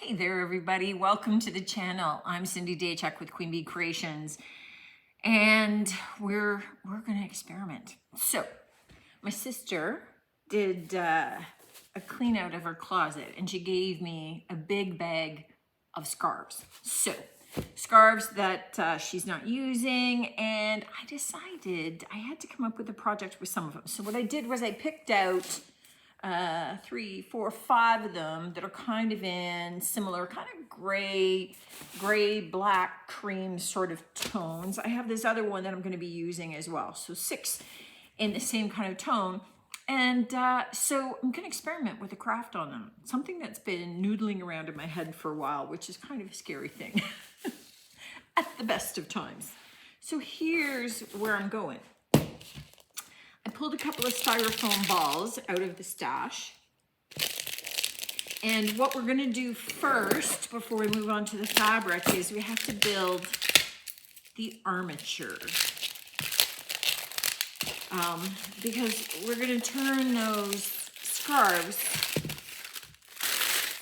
Hey there, everybody. Welcome to the channel. I'm Cindy Daychuk with Queen Bee Creations, and we're going to experiment. So, my sister did a clean out of her closet, and she gave me a big bag of scarves. So, scarves that she's not using, and I decided I had to come up with a project with some of them. So, what I did was I picked out 3, 4, 5 of them that are kind of in similar kind of gray, black, cream sort of tones. I have this other one that I'm going to be using as well. So 6 in the same kind of tone. And so I'm going to experiment with a craft on them. Something that's been noodling around in my head for a while, which is kind of a scary thing at the best of times. So here's where I'm going. I pulled a couple of styrofoam balls out of the stash. And what we're going to do first, before we move on to the fabric, is we have to build the armature. Because we're going to turn those scarves,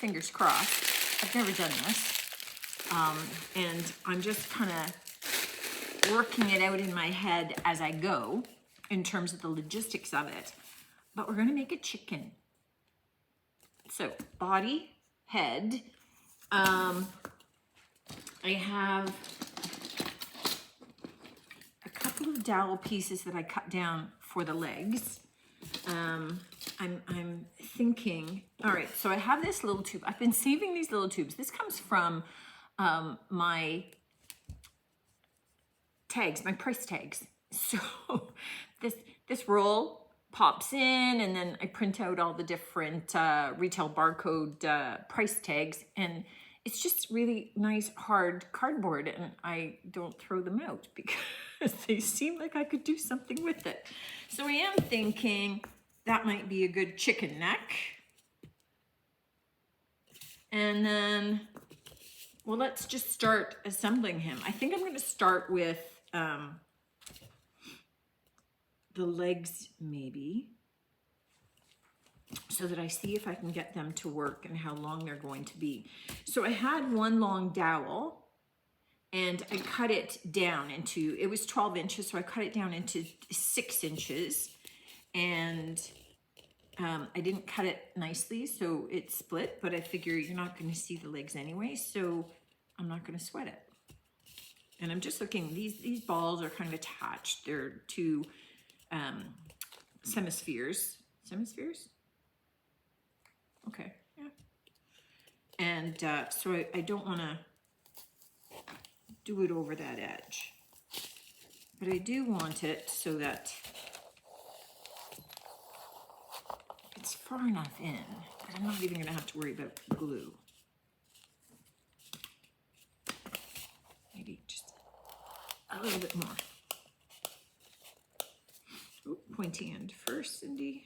fingers crossed. I've never done this. And I'm just kind of working it out in my head as I go, in terms of the logistics of it, but we're going to make a chicken. So body, head. I have a couple of dowel pieces that I cut down for the legs. I'm thinking, all right, so I have this little tube. I've been saving these little tubes. This comes from my tags, my price tags. So this roll pops in, and then I print out all the different retail barcode price tags, and it's just really nice hard cardboard, and I don't throw them out because they seem like I could do something with it. So I am thinking that might be a good chicken neck. And then, well, let's just start assembling him. I think I'm going to start with the legs, maybe, so that I see if I can get them to work and how long they're going to be. So I had one long dowel, and I cut it down into, it was 12 inches, so I cut it down into 6 inches, and I didn't cut it nicely, so it split, but I figure you're not going to see the legs anyway, so I'm not going to sweat it. And I'm just looking, these balls are kind of attached. They're two hemispheres. Okay, yeah. And so I don't want to do it over that edge, but I do want it so that it's far enough in that I'm not even going to have to worry about glue. Maybe just a little bit more. Ooh, pointy end first, Cindy.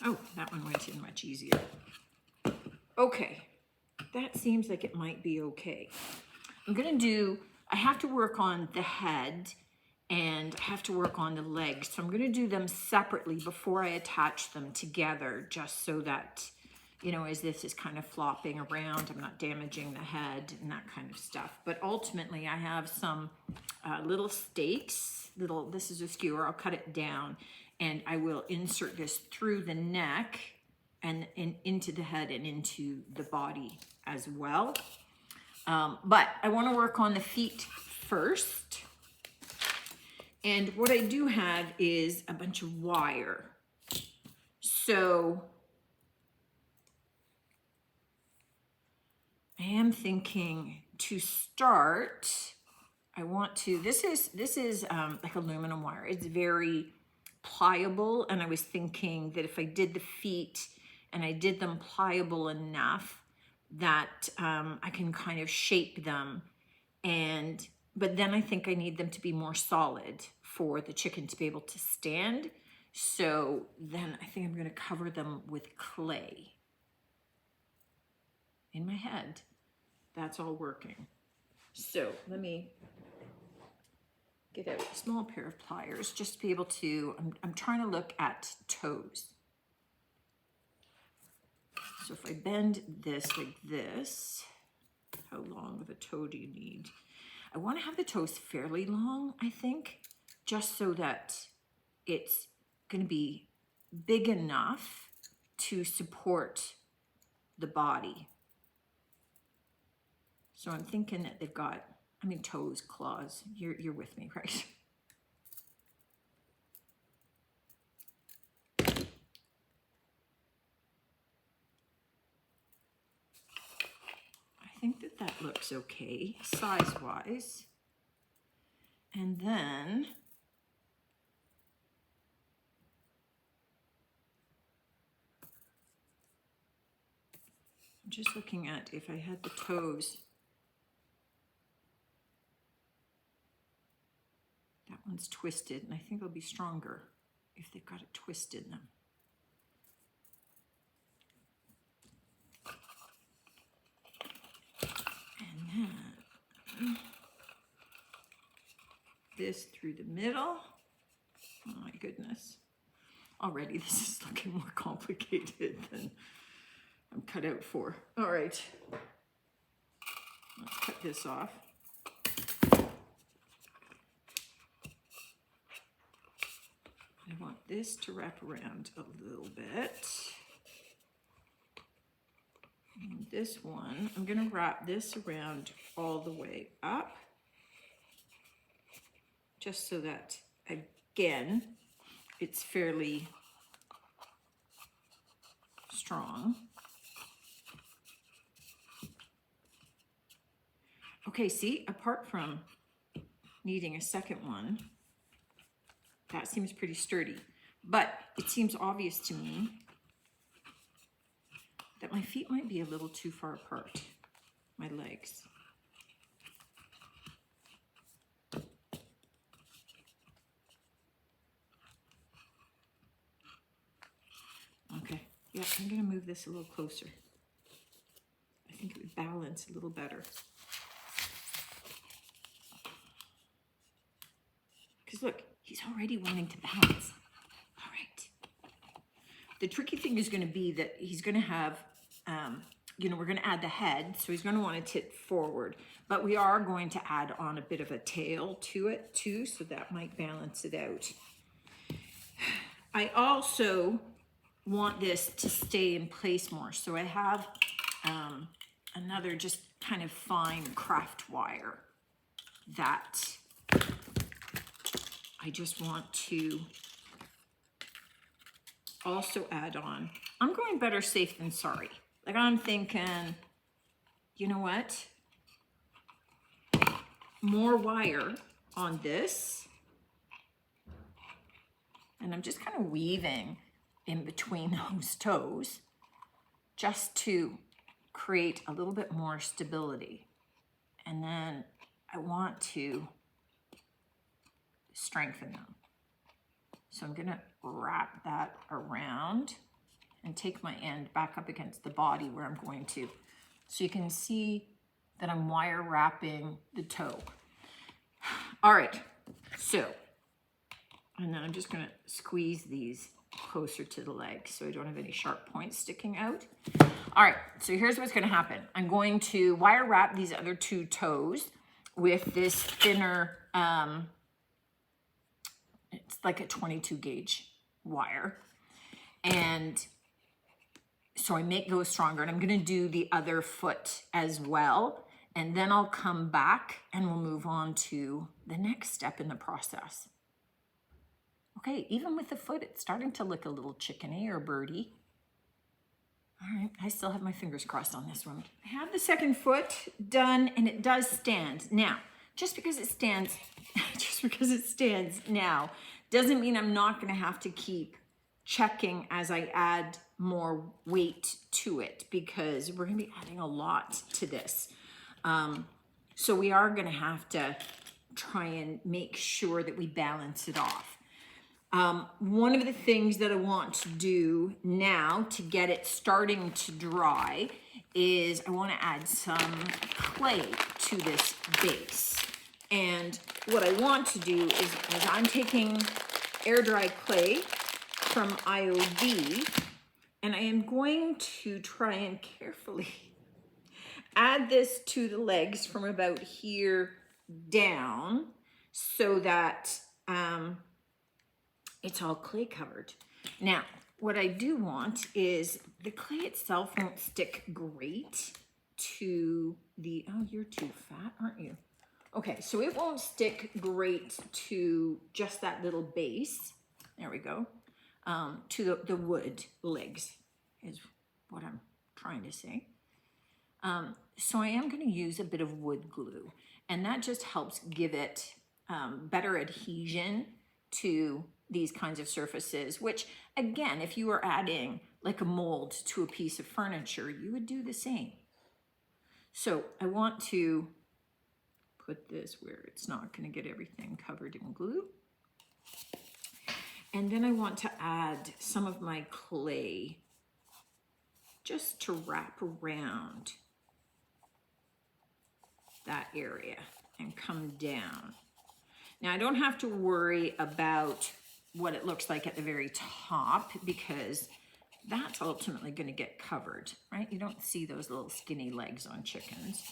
Oh, that one went in much easier. Okay, that seems like it might be okay. I have to work on the head, and I have to work on the legs. So I'm gonna do them separately before I attach them together, just so that, you know, as this is kind of flopping around, I'm not damaging the head and that kind of stuff. But ultimately, I have some little stakes. This is a skewer. I'll cut it down, and I will insert this through the neck and into the head and into the body as well. But I want to work on the feet first. And what I do have is a bunch of wire. So I am thinking to start, this is like aluminum wire. It's very pliable, and I was thinking that if I did the feet and I did them pliable enough that I can kind of shape them, but then I think I need them to be more solid for the chicken to be able to stand. So then I think I'm going to cover them with clay. In my head, that's all working. So let me get out a small pair of pliers just to be able to, I'm trying to look at toes. So if I bend this like this, how long of a toe do you need? I want to have the toes fairly long, I think, just so that it's going to be big enough to support the body. So I'm thinking that they've got, I mean, toes, claws. You're with me, right? I think that that looks okay, size-wise. And then I'm just looking at if I had the toes. That one's twisted, and I think they'll be stronger if they've got a twist in them. And then this through the middle. Oh my goodness. Already this is looking more complicated than I'm cut out for. All right. Let's cut this off. I want this to wrap around a little bit. And this one, I'm going to wrap this around all the way up, just so that, again, it's fairly strong. Okay, see, apart from needing a second one, that seems pretty sturdy, but it seems obvious to me that my feet might be a little too far apart, my legs. Okay, yeah, I'm gonna move this a little closer. I think it would balance a little better. Because look, he's already wanting to balance. All right. The tricky thing is gonna be that he's gonna have, you know, we're gonna add the head, so he's gonna wanna tip forward, but we are going to add on a bit of a tail to it too, so that might balance it out. I also want this to stay in place more, so I have another just kind of fine craft wire that I just want to also add on. I'm going better safe than sorry. Like I'm thinking, you know what? More wire on this. And I'm just kind of weaving in between those toes just to create a little bit more stability. And then I want to strengthen them. So I'm gonna wrap that around and take my end back up against the body where I'm going to. So you can see that I'm wire wrapping the toe. All right, so, and then I'm just gonna squeeze these closer to the leg so I don't have any sharp points sticking out. All right, so here's what's gonna happen. I'm going to wire wrap these other two toes with this thinner, it's like a 22 gauge wire. And so I make those stronger, and I'm gonna do the other foot as well. And then I'll come back and we'll move on to the next step in the process. Okay, even with the foot, it's starting to look a little chickeny or birdie. All right, I still have my fingers crossed on this one. I have the second foot done, and it does stand. Now, just because it stands now, doesn't mean I'm not gonna have to keep checking as I add more weight to it, because we're gonna be adding a lot to this. So we are gonna have to try and make sure that we balance it off. One of the things that I want to do now to get it starting to dry is I want to add some clay to this base. And what I want to do is I'm taking air dry clay from IOD, And I am going to try and carefully add this to the legs from about here down so that it's all clay covered. Now, what I do want is the clay itself won't stick great to the, oh, you're too fat, aren't you? Okay, so it won't stick great to just that little base. There we go. To the wood legs is what I'm trying to say. So I am going to use a bit of wood glue, and that just helps give it better adhesion to these kinds of surfaces, which again, if you were adding like a mold to a piece of furniture, you would do the same. So I want to put this where it's not going to get everything covered in glue. And then I want to add some of my clay just to wrap around that area and come down. Now I don't have to worry about what it looks like at the very top because that's ultimately going to get covered, right? You don't see those little skinny legs on chickens.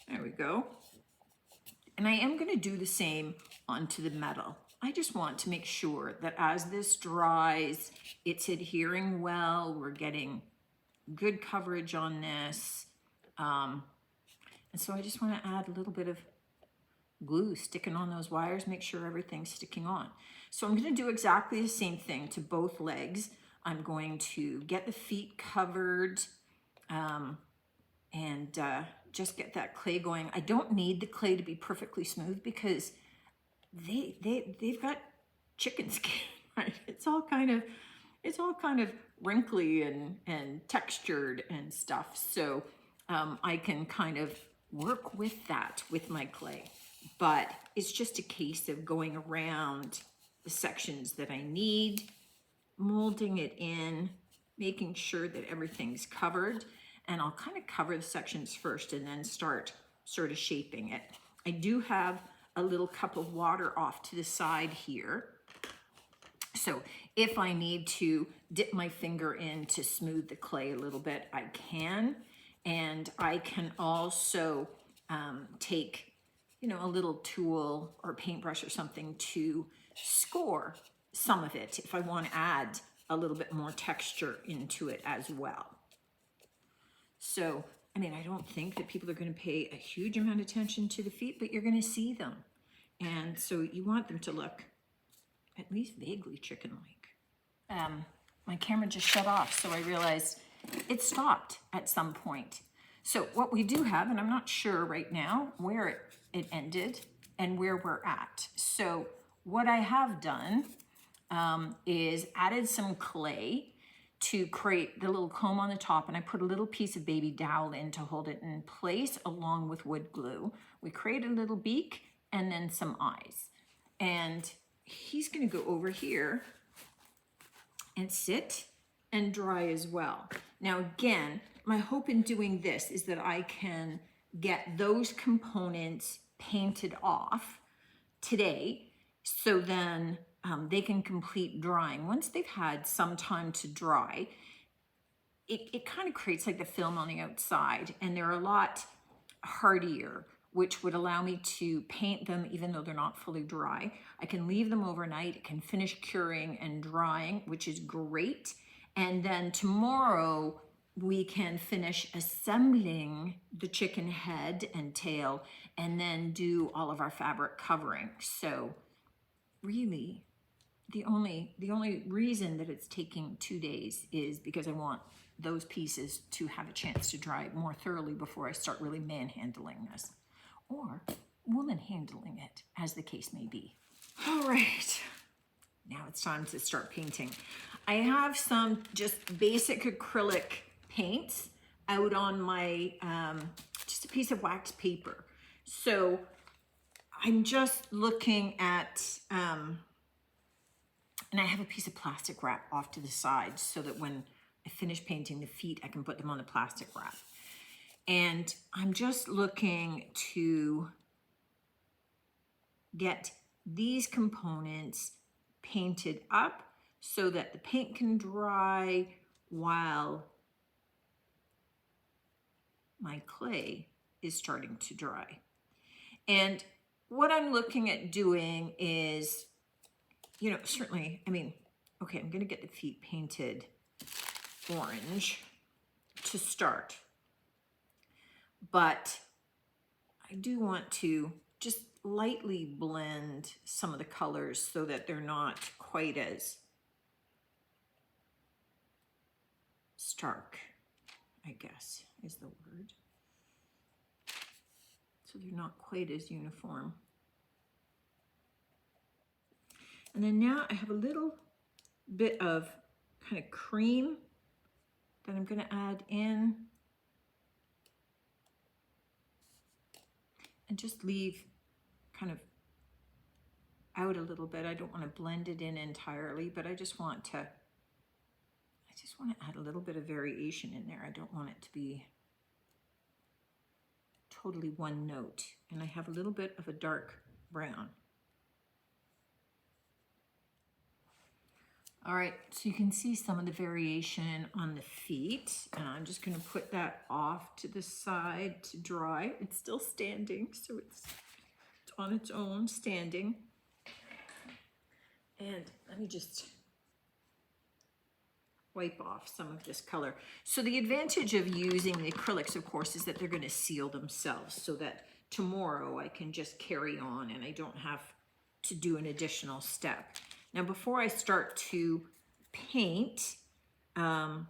There we go. And I am going to do the same onto the metal. I just want to make sure that as this dries, it's adhering well. We're getting good coverage on this. And so I just want to add a little bit of glue sticking on those wires, make sure everything's sticking on. So I'm going to do exactly the same thing to both legs. I'm going to get the feet covered and just get that clay going. I don't need the clay to be perfectly smooth because they've got chicken skin, right? It's all kind of wrinkly and textured and stuff. So I can kind of work with that with my clay, but it's just a case of going around the sections that I need, molding it in, making sure that everything's covered. And I'll kind of cover the sections first and then start sort of shaping it. I do have a little cup of water off to the side here. So if I need to dip my finger in to smooth the clay a little bit, I can. And I can also take, you know, a little tool or paintbrush or something to score some of it if I want to add a little bit more texture into it as well. So, I mean, I don't think that people are going to pay a huge amount of attention to the feet, but you're going to see them. And so you want them to look at least vaguely chicken-like. My camera just shut off, so I realized it stopped at some point. So what we do have, and I'm not sure right now where it ended and where we're at. So what I have done is added some clay to create the little comb on the top, and I put a little piece of baby dowel in to hold it in place along with wood glue. We created a little beak and then some eyes. And he's gonna go over here and sit and dry as well. Now again, my hope in doing this is that I can get those components painted off today, so then they can complete drying. Once they've had some time to dry, it kind of creates like the film on the outside, and they're a lot hardier, which would allow me to paint them even though they're not fully dry. I can leave them overnight, it can finish curing and drying, which is great. And then tomorrow we can finish assembling the chicken head and tail and then do all of our fabric covering. So really, the only reason that it's taking 2 days is because I want those pieces to have a chance to dry more thoroughly before I start really manhandling this, or woman handling it, as the case may be. All right, now it's time to start painting. I have some just basic acrylic paints out on my, just a piece of wax paper. So I'm just looking at, and I have a piece of plastic wrap off to the side so that when I finish painting the feet, I can put them on the plastic wrap. And I'm just looking to get these components painted up so that the paint can dry while my clay is starting to dry. And what I'm looking at doing is, you know, certainly, I mean, okay, I'm gonna get the feet painted orange to start, but I do want to just lightly blend some of the colors so that they're not quite as stark, I guess is the word. So they're not quite as uniform. And then now I have a little bit of kind of cream that I'm going to add in and just leave kind of out a little bit. I don't want to blend it in entirely, but I just want to add a little bit of variation in there. I don't want it to be totally one note. And I have a little bit of a dark brown. All right, so you can see some of the variation on the feet, and I'm just gonna put that off to the side to dry. It's still standing, so it's on its own standing. And let me just wipe off some of this color. So the advantage of using the acrylics, of course, is that they're gonna seal themselves so that tomorrow I can just carry on and I don't have to do an additional step. Now, before I start to paint the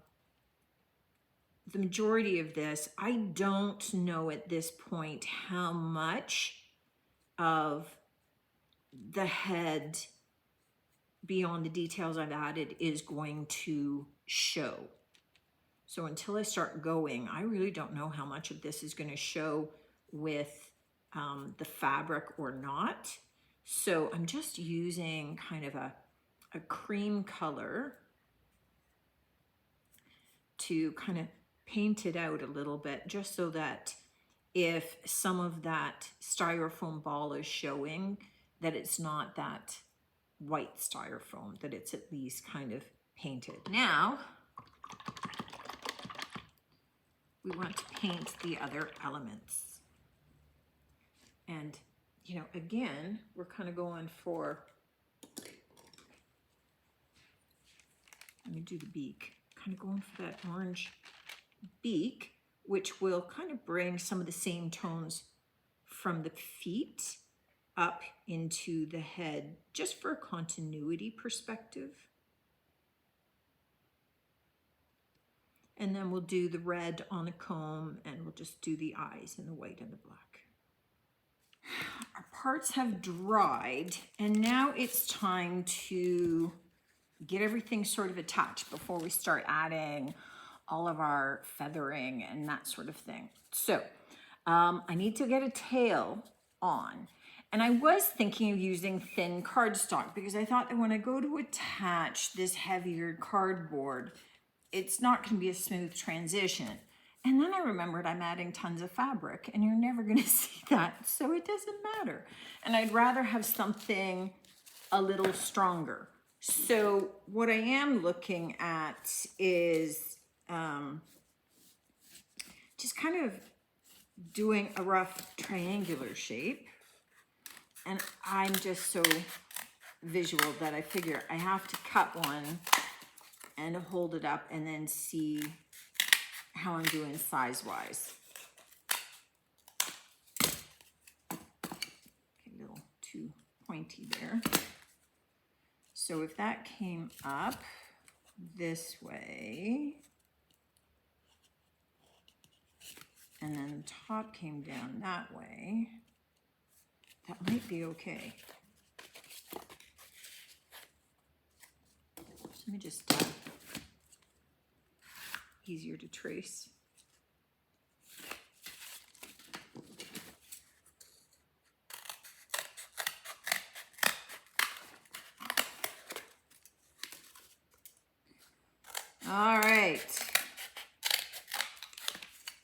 majority of this, I don't know at this point how much of the head beyond the details I've added is going to show. So until I start going, I really don't know how much of this is going to show with the fabric or not. So I'm just using kind of a cream color to kind of paint it out a little bit, just so that if some of that styrofoam ball is showing, that it's not that white styrofoam, that it's at least kind of painted. Now, we want to paint the other elements. And, you know, again, we're kind of going for, let me do the beak, kind of going for that orange beak, which will kind of bring some of the same tones from the feet up into the head, just for a continuity perspective. And then we'll do the red on the comb, and we'll just do the eyes and the white and the black. Our parts have dried, and now it's time to get everything sort of attached before we start adding all of our feathering and that sort of thing. So I need to get a tail on. And I was thinking of using thin cardstock because I thought that when I go to attach this heavier cardboard, it's not going to be a smooth transition. And then I remembered I'm adding tons of fabric and you're never going to see that, so it doesn't matter. And I'd rather have something a little stronger. So what I am looking at is just kind of doing a rough triangular shape. And I'm just so visual that I figure I have to cut one and hold it up and then see how I'm doing size-wise. Okay, a little too pointy there. So if that came up this way, and then the top came down that way, that might be okay. So let me just, easier to trace. All right.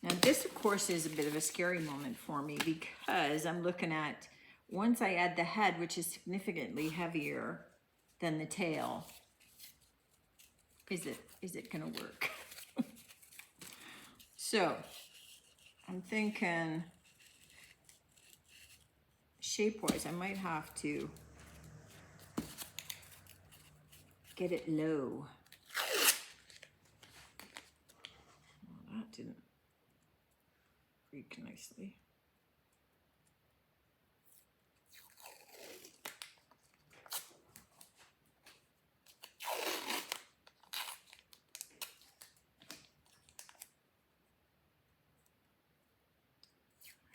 Now this, of course, is a bit of a scary moment for me because I'm looking at once I add the head, which is significantly heavier than the tail, is it gonna work? So I'm thinking shape-wise, I might have to get it low. Well, that didn't creak nicely.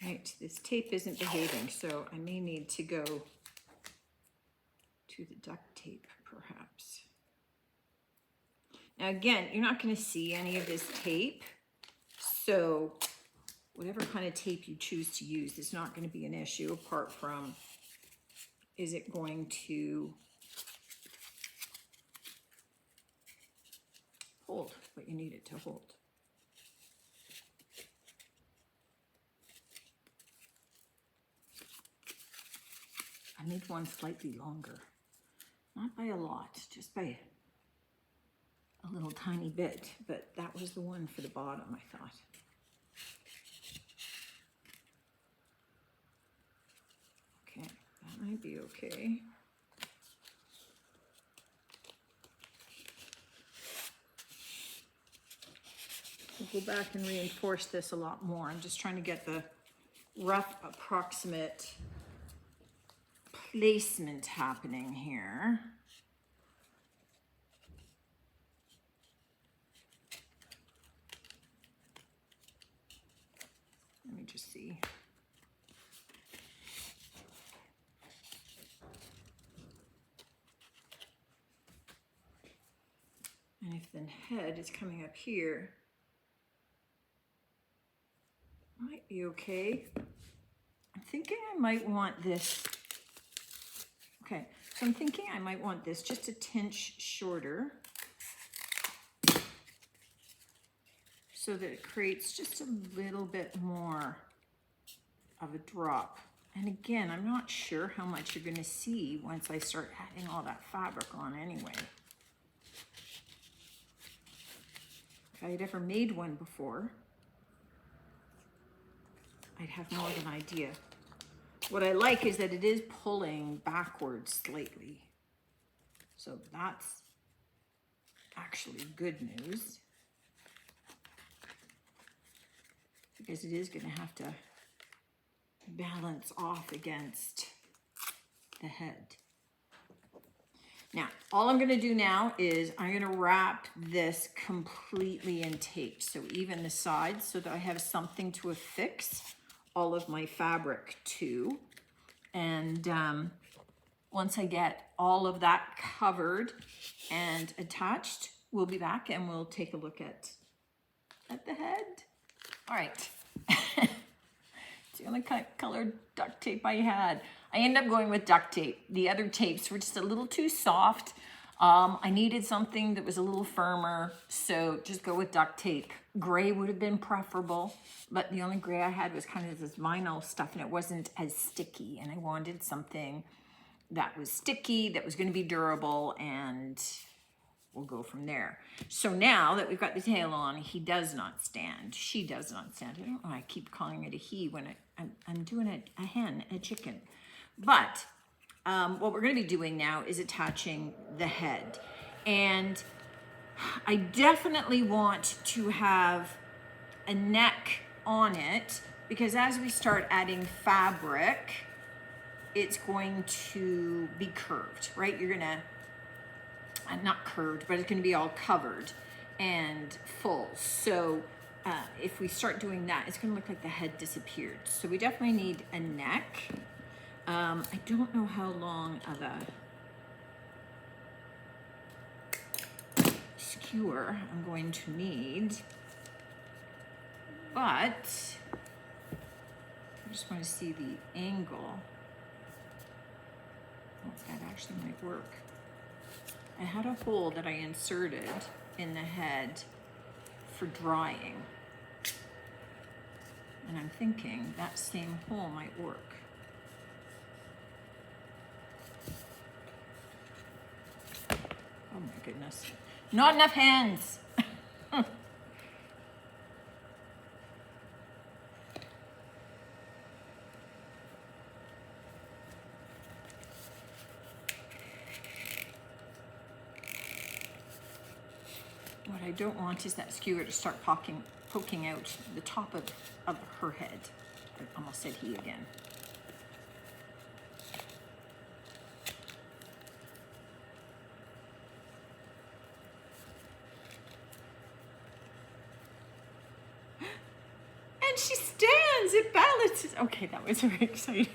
Right, this tape isn't behaving, so I may need to go to the duct tape, perhaps. Now again, you're not going to see any of this tape, so whatever kind of tape you choose to use is not going to be an issue, apart from, is it going to hold what you need it to hold? I need one slightly longer, not by a lot, just by a little tiny bit, but that was the one for the bottom, I thought. Okay, that might be okay. We'll go back and reinforce this a lot more. I'm just trying to get the rough approximate placement happening here. Let me just see. And if the head is coming up here, might be okay. I'm thinking I might want this. Okay, so I'm thinking I might want this just a tinge shorter so that it creates just a little bit more of a drop. And again, I'm not sure how much you're gonna see once I start adding all that fabric on anyway. If I had ever made one before, I'd have more of an idea. What I like is that it is pulling backwards slightly. So that's actually good news, because it is going to have to balance off against the head. Now, all I'm going to do now is I'm going to wrap this completely in tape. So even the sides, so that I have something to affix all of my fabric to. And once I get all of that covered and attached, we'll be back and we'll take a look at the head. All right. It's the only colored duct tape I had. I ended up going with duct tape. The other tapes were just a little too soft. I needed something that was a little firmer, so just go with duct tape. Gray would have been preferable, but the only gray I had was kind of this vinyl stuff, and it wasn't as sticky, and I wanted something that was sticky, that was going to be durable, and we'll go from there. So now that we've got the tail on, he does not stand. She does not stand. I don't know why I keep calling it a he when I'm doing a hen, a chicken. But what we're going to be doing now is attaching the head. And I definitely want to have a neck on it, because as we start adding fabric, it's going to be curved, right? You're going to, not curved, but it's going to be all covered and full. So if we start doing that, it's going to look like the head disappeared. So we definitely need a neck. I don't know how long of a skewer I'm going to need, but I just want to see the angle. Oh, that actually might work. I had a hole that I inserted in the head for drying, and I'm thinking that same hole might work. goodness. Not enough hands. What I don't want is that skewer to start poking out the top of her head. I almost said he again. And she stands, it balances. Okay, that was very exciting.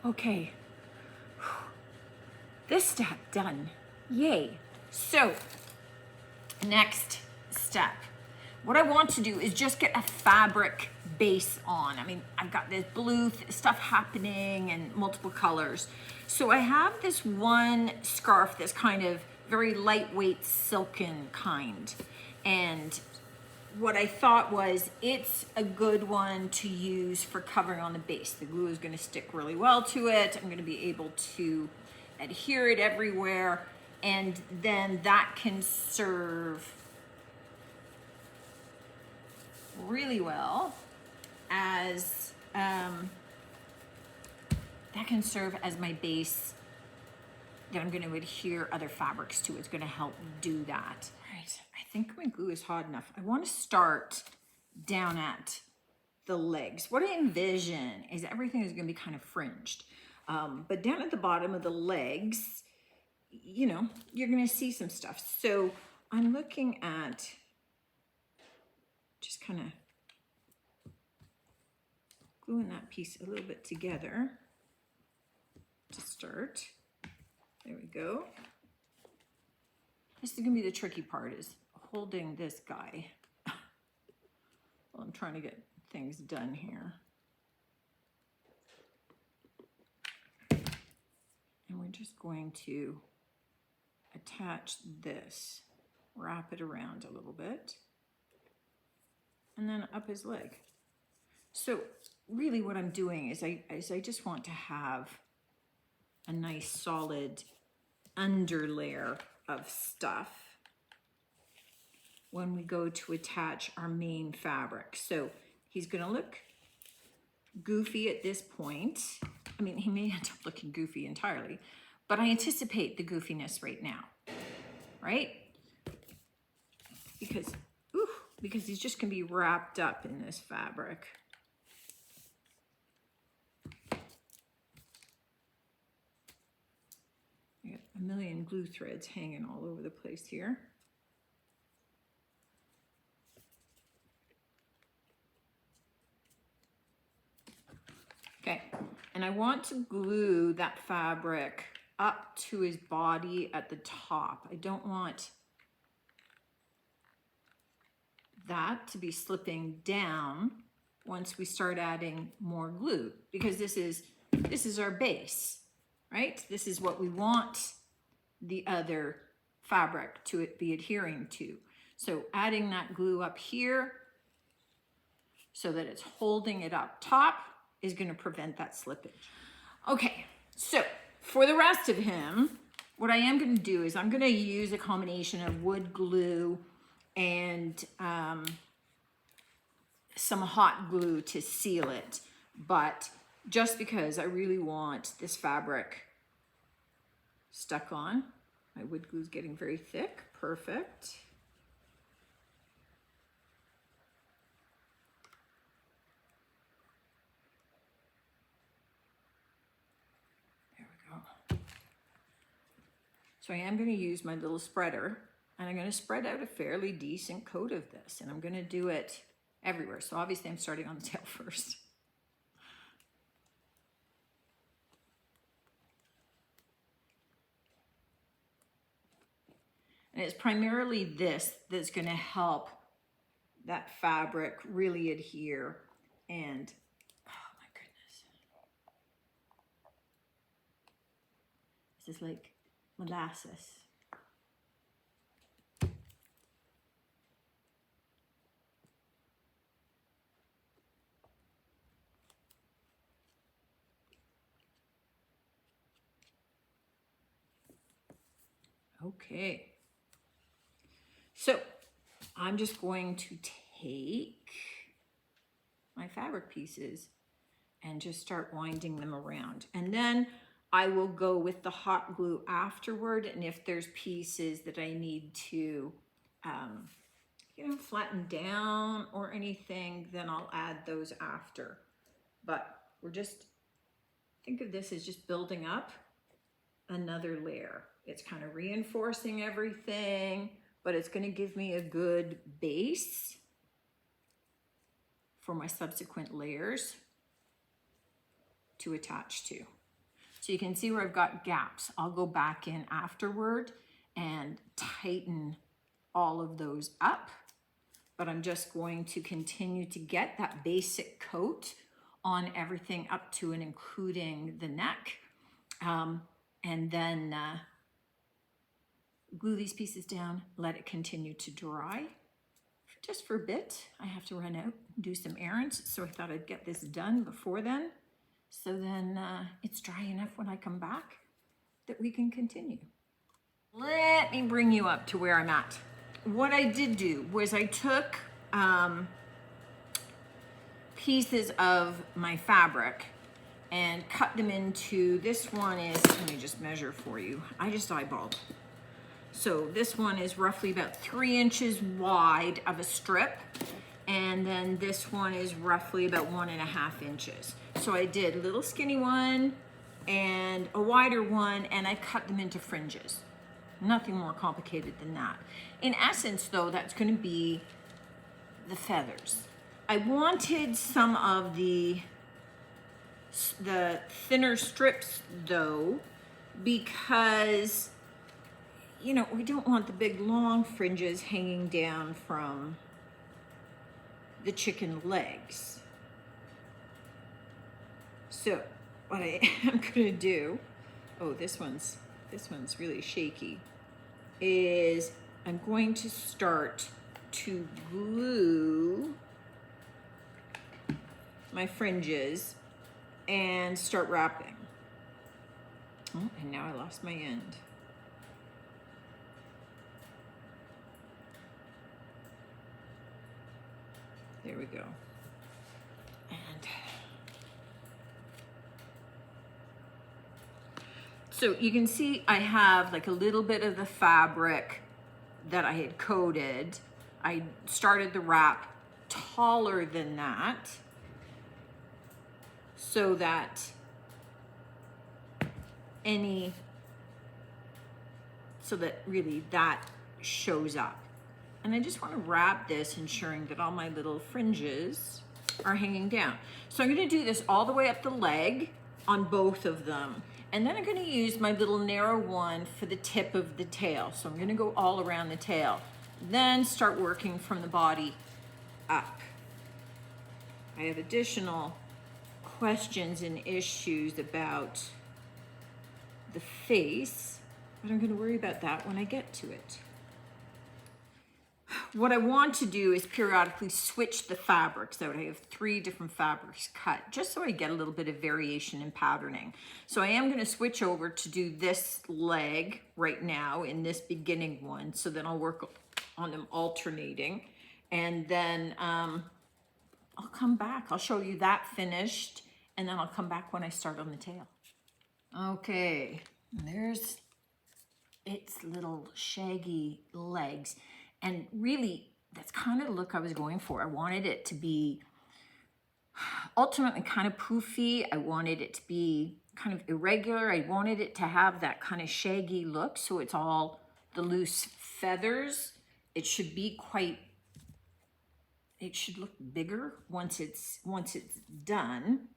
Okay. This step done. Yay. So, next step. What I want to do is just get a fabric base on. I mean, I've got this blue stuff happening and multiple colors. So I have this one scarf that's kind of very lightweight silken kind. And what I thought was it's a good one to use for covering on the base. The glue is going to stick really well to it. I'm going to be able to adhere it everywhere. And then that can serve really well as my base that I'm going to adhere other fabrics to. It's going to help do that. All right, I think my glue is hot enough. I want to start down at the legs. What I envision is everything is going to be kind of fringed, but down at the bottom of the legs, you know, you're going to see some stuff. So I'm looking at just kind of gluing that piece a little bit together to start. There we go. This is going to be the tricky part, is holding this guy while I'm trying to get things done here. And we're just going to attach this, wrap it around a little bit, and then up his leg. So really what I'm doing is I just want to have a nice solid underlayer of stuff when we go to attach our main fabric. So he's going to look goofy at this point. I mean, he may end up looking goofy entirely, but I anticipate the goofiness right now, right? Because he's just going to be wrapped up in this fabric. I got a million glue threads hanging all over the place here. Okay, and I want to glue that fabric up to his body at the top. I don't want that to be slipping down once we start adding more glue, because this is our base, right? This is what we want the other fabric to be adhering to. So adding that glue up here so that it's holding it up top is going to prevent that slippage. Okay, so for the rest of him, what I am going to do is I'm going to use a combination of wood glue and some hot glue to seal it. But just because I really want this fabric stuck on, my wood glue is getting very thick. Perfect. So I am going to use my little spreader, and I'm going to spread out a fairly decent coat of this, and I'm going to do it everywhere. So obviously I'm starting on the tail first. And it's primarily this that's going to help that fabric really adhere. And oh my goodness, this is like molasses. Okay. So I'm just going to take my fabric pieces and just start winding them around. And then I will go with the hot glue afterward. And if there's pieces that I need to, flatten down or anything, then I'll add those after. But we're just, think of this as just building up another layer. It's kind of reinforcing everything, but it's going to give me a good base for my subsequent layers to attach to. So you can see where I've got gaps. I'll go back in afterward and tighten all of those up, but I'm just going to continue to get that basic coat on everything up to and including the neck. And then glue these pieces down, let it continue to dry just for a bit. I have to run out and do some errands, so I thought I'd get this done before then. So then it's dry enough when I come back that we can continue. Let me bring you up to where I'm at. What I did do was I took pieces of my fabric and cut them into, this one is, let me just measure for you. I just eyeballed. So this one is roughly about 3 inches wide of a strip. And then this one is roughly about 1.5 inches. So I did a little skinny one and a wider one, and I cut them into fringes. Nothing more complicated than that. In essence though, that's gonna be the feathers. I wanted some of the thinner strips though, because we don't want the big long fringes hanging down from the chicken legs. So what I am gonna do, oh, this one's really shaky, is I'm going to start to glue my fringes and start wrapping. Oh, and now I lost my end. There we go. And so you can see I have like a little bit of the fabric that I had coated. I started the wrap taller than that so that really that shows up. And I just want to wrap this, ensuring that all my little fringes are hanging down. So I'm going to do this all the way up the leg on both of them. And then I'm going to use my little narrow one for the tip of the tail. So I'm going to go all around the tail. Then start working from the body up. I have additional questions and issues about the face, but I'm going to worry about that when I get to it. What I want to do is periodically switch the fabrics out. I have 3 different fabrics cut, just so I get a little bit of variation in patterning. So I am going to switch over to do this leg right now in this beginning one, so then I'll work on them alternating. And then I'll come back. I'll show you that finished, and then I'll come back when I start on the tail. Okay, there's its little shaggy legs. And really, that's kind of the look I was going for. I wanted it to be ultimately kind of poofy. I wanted it to be kind of irregular. I wanted it to have that kind of shaggy look. So it's all the loose feathers. It should be it should look bigger once it's done.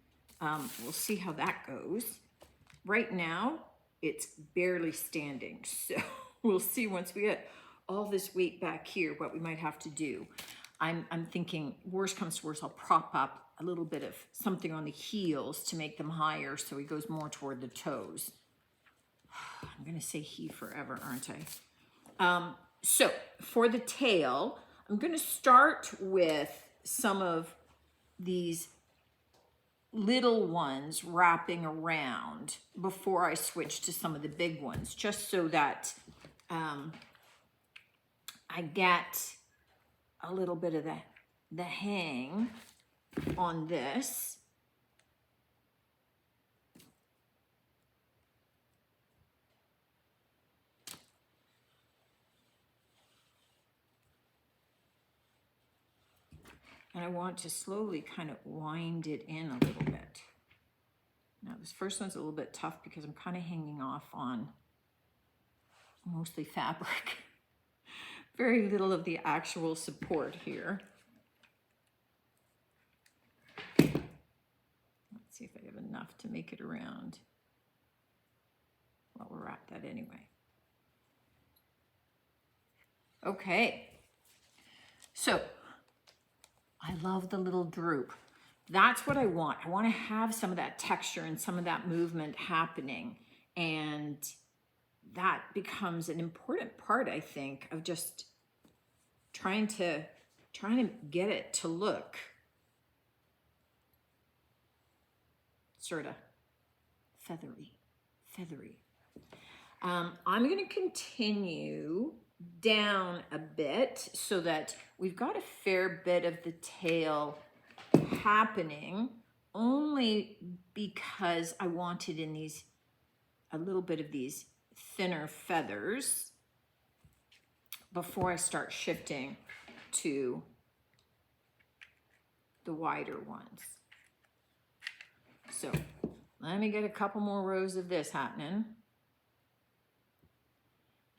We'll see how that goes. Right now, it's barely standing. So we'll see once we get all this weight back here, what we might have to do. I'm thinking, worst comes to worst, I'll prop up a little bit of something on the heels to make them higher so he goes more toward the toes. I'm gonna say he forever, aren't I? So for the tail, I'm gonna start with some of these little ones wrapping around before I switch to some of the big ones, just so that I get a little bit of the hang on this. And I want to slowly kind of wind it in a little bit. Now this first one's a little bit tough because I'm kind of hanging off on mostly fabric. Very little of the actual support here. Let's see if I have enough to make it around. Well, we're at that anyway. Okay. So I love the little droop. That's what I want. I want to have some of that texture and some of that movement happening. And that becomes an important part, I think, of just trying to get it to look sort of feathery. I'm going to continue down a bit so that we've got a fair bit of the tail happening, only because I wanted in these a little bit of these thinner feathers before I start shifting to the wider ones. So let me get a couple more rows of this happening,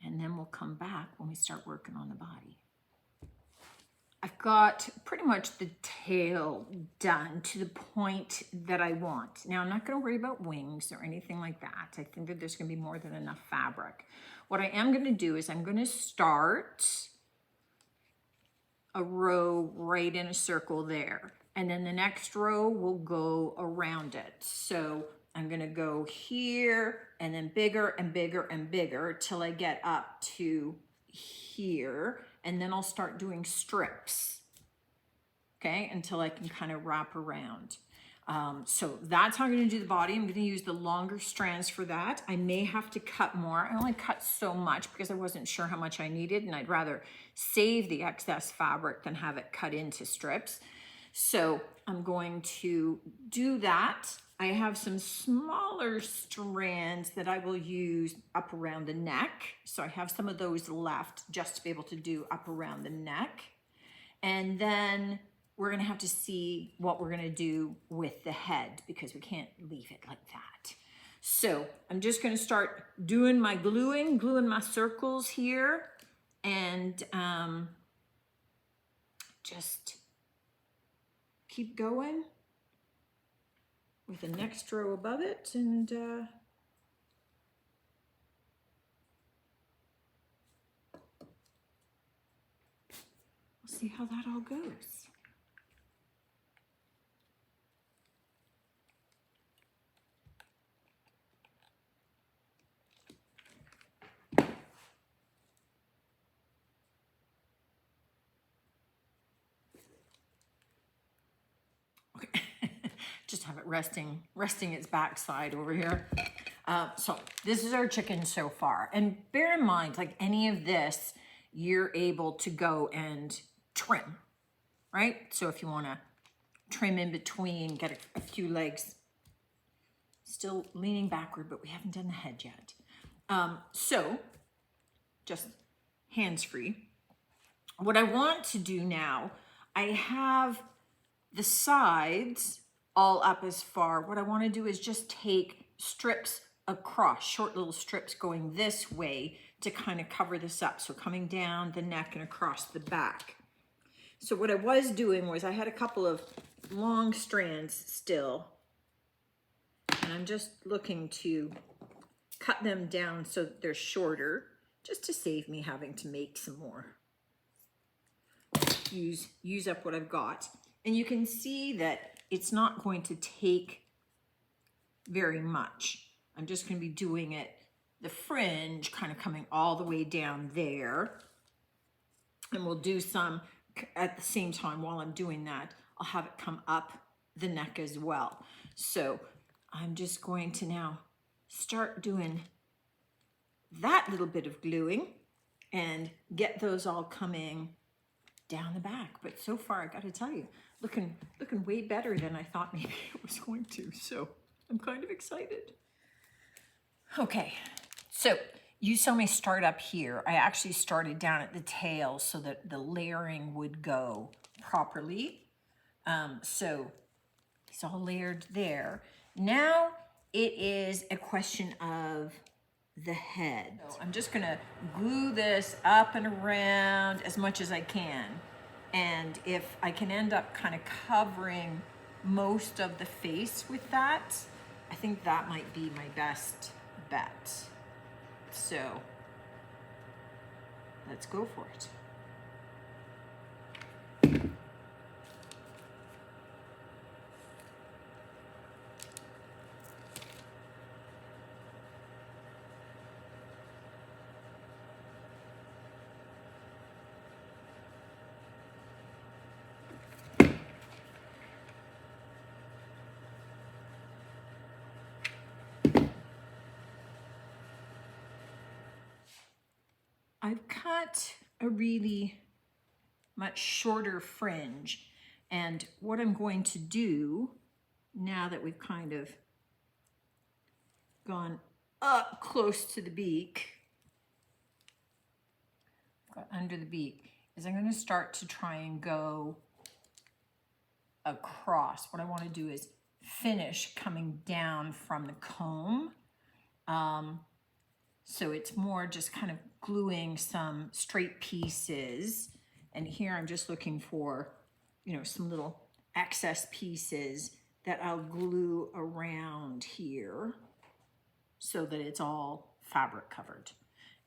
and then we'll come back when we start working on the body. I've got pretty much the tail done to the point that I want. Now, I'm not going to worry about wings or anything like that. I think that there's going to be more than enough fabric. What I am going to do is I'm going to start a row right in a circle there. And then the next row will go around it. So I'm going to go here and then bigger and bigger and bigger till I get up to here. And then I'll start doing strips, okay, until I can kind of wrap around. So that's how I'm going to do the body. I'm going to use the longer strands for that. I may have to cut more. I only cut so much because I wasn't sure how much I needed, and I'd rather save the excess fabric than have it cut into strips. So I'm going to do that. I have some smaller strands that I will use up around the neck. So I have some of those left just to be able to do up around the neck. And then we're gonna have to see what we're gonna do with the head because we can't leave it like that. So I'm just gonna start doing my gluing my circles here, and just keep going with the next row above it, and we'll see how that all goes. Okay, just have it resting its backside over here. So this is our chicken so far. And bear in mind, like any of this, you're able to go and trim, right? So if you want to trim in between, get a few legs. Still leaning backward, but we haven't done the head yet. So just hands-free. What I want to do now, I have the sides all up as far. What I want to do is just take strips across, short little strips going this way to kind of cover this up. So coming down the neck and across the back. So what I was doing was I had a couple of long strands still, and I'm just looking to cut them down so that they're shorter, just to save me having to make some more. Use up what I've got. And you can see that it's not going to take very much. I'm just going to be doing it, the fringe kind of coming all the way down there. And we'll do some at the same time while I'm doing that. I'll have it come up the neck as well. So I'm just going to now start doing that little bit of gluing. and get those all coming down the back. But so far, I got to tell you, looking way better than I thought maybe it was going to. So I'm kind of excited. Okay, so you saw me start up here. I actually started down at the tail so that the layering would go properly. So it's all layered there. Now it is a question of the head. So I'm just gonna glue this up and around as much as I can. And if I can end up kind of covering most of the face with that, I think that might be my best bet. So let's go for it. I've cut a really much shorter fringe, and what I'm going to do now that we've kind of gone up close to the beak, got under the beak, is I'm going to start to try and go across. What I want to do is finish coming down from the comb. So it's more just kind of gluing some straight pieces. And here I'm just looking for, you know, some little excess pieces that I'll glue around here so that it's all fabric covered.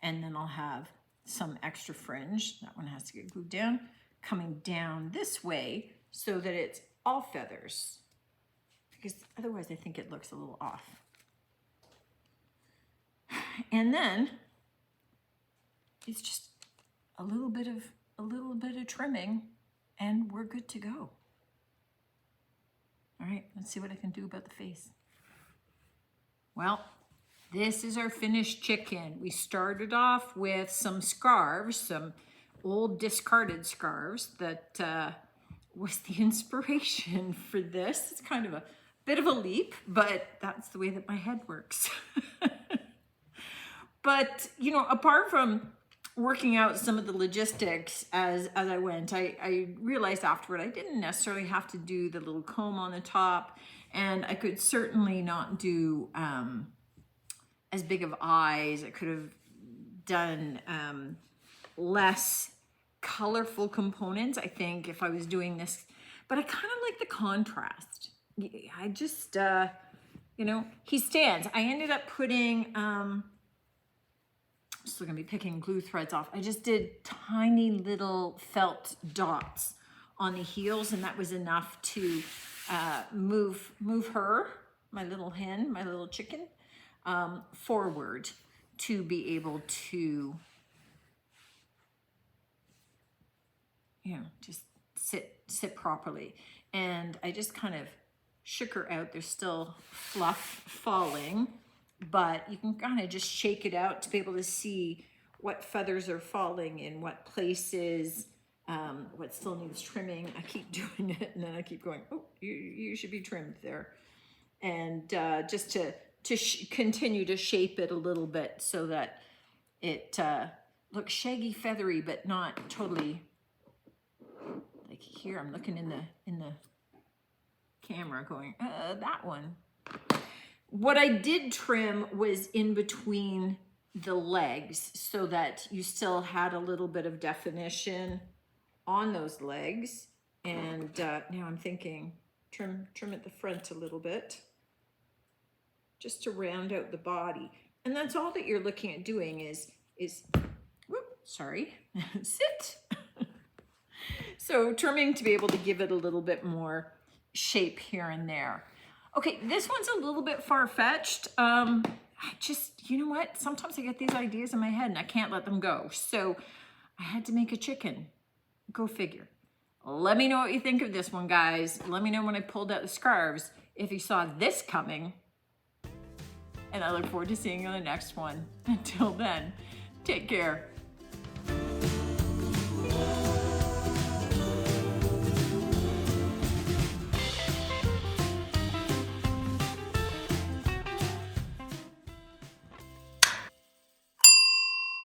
And then I'll have some extra fringe, that one has to get glued down, coming down this way so that it's all feathers, because otherwise I think it looks a little off. And then it's just a little bit of trimming and we're good to go. All right, let's see what I can do about the face. Well, this is our finished chicken. We started off with some scarves, some old discarded scarves that was the inspiration for this. It's kind of a bit of a leap, but that's the way that my head works. But, you know, apart from working out some of the logistics as I went, I realized afterward I didn't necessarily have to do the little comb on the top, and I could certainly not do as big of eyes. I could have done less colorful components, I think, if I was doing this, but I kind of like the contrast. I just, you know, he stands. I ended up putting, still gonna be picking glue threads off. I just did tiny little felt dots on the heels, and that was enough to move her, my little hen, my little chicken, forward to be able to, you know, just sit properly. And I just kind of shook her out. There's still fluff falling, but you can kind of just shake it out to be able to see what feathers are falling in what places, what still needs trimming. I keep doing it and then I keep going, oh, you should be trimmed there. And just to continue to shape it a little bit so that it looks shaggy, feathery, but not totally, like here I'm looking in the camera going, that one. What I did trim was in between the legs so that you still had a little bit of definition on those legs. And now I'm thinking trim at the front a little bit just to round out the body. And that's all that you're looking at doing is whoop, sorry, sit. So trimming to be able to give it a little bit more shape here and there. Okay, this one's a little bit far-fetched. I just, you know what? Sometimes I get these ideas in my head and I can't let them go. So I had to make a chicken. Go figure. Let me know what you think of this one, guys. Let me know when I pulled out the scarves if you saw this coming. And I look forward to seeing you on the next one. Until then, take care.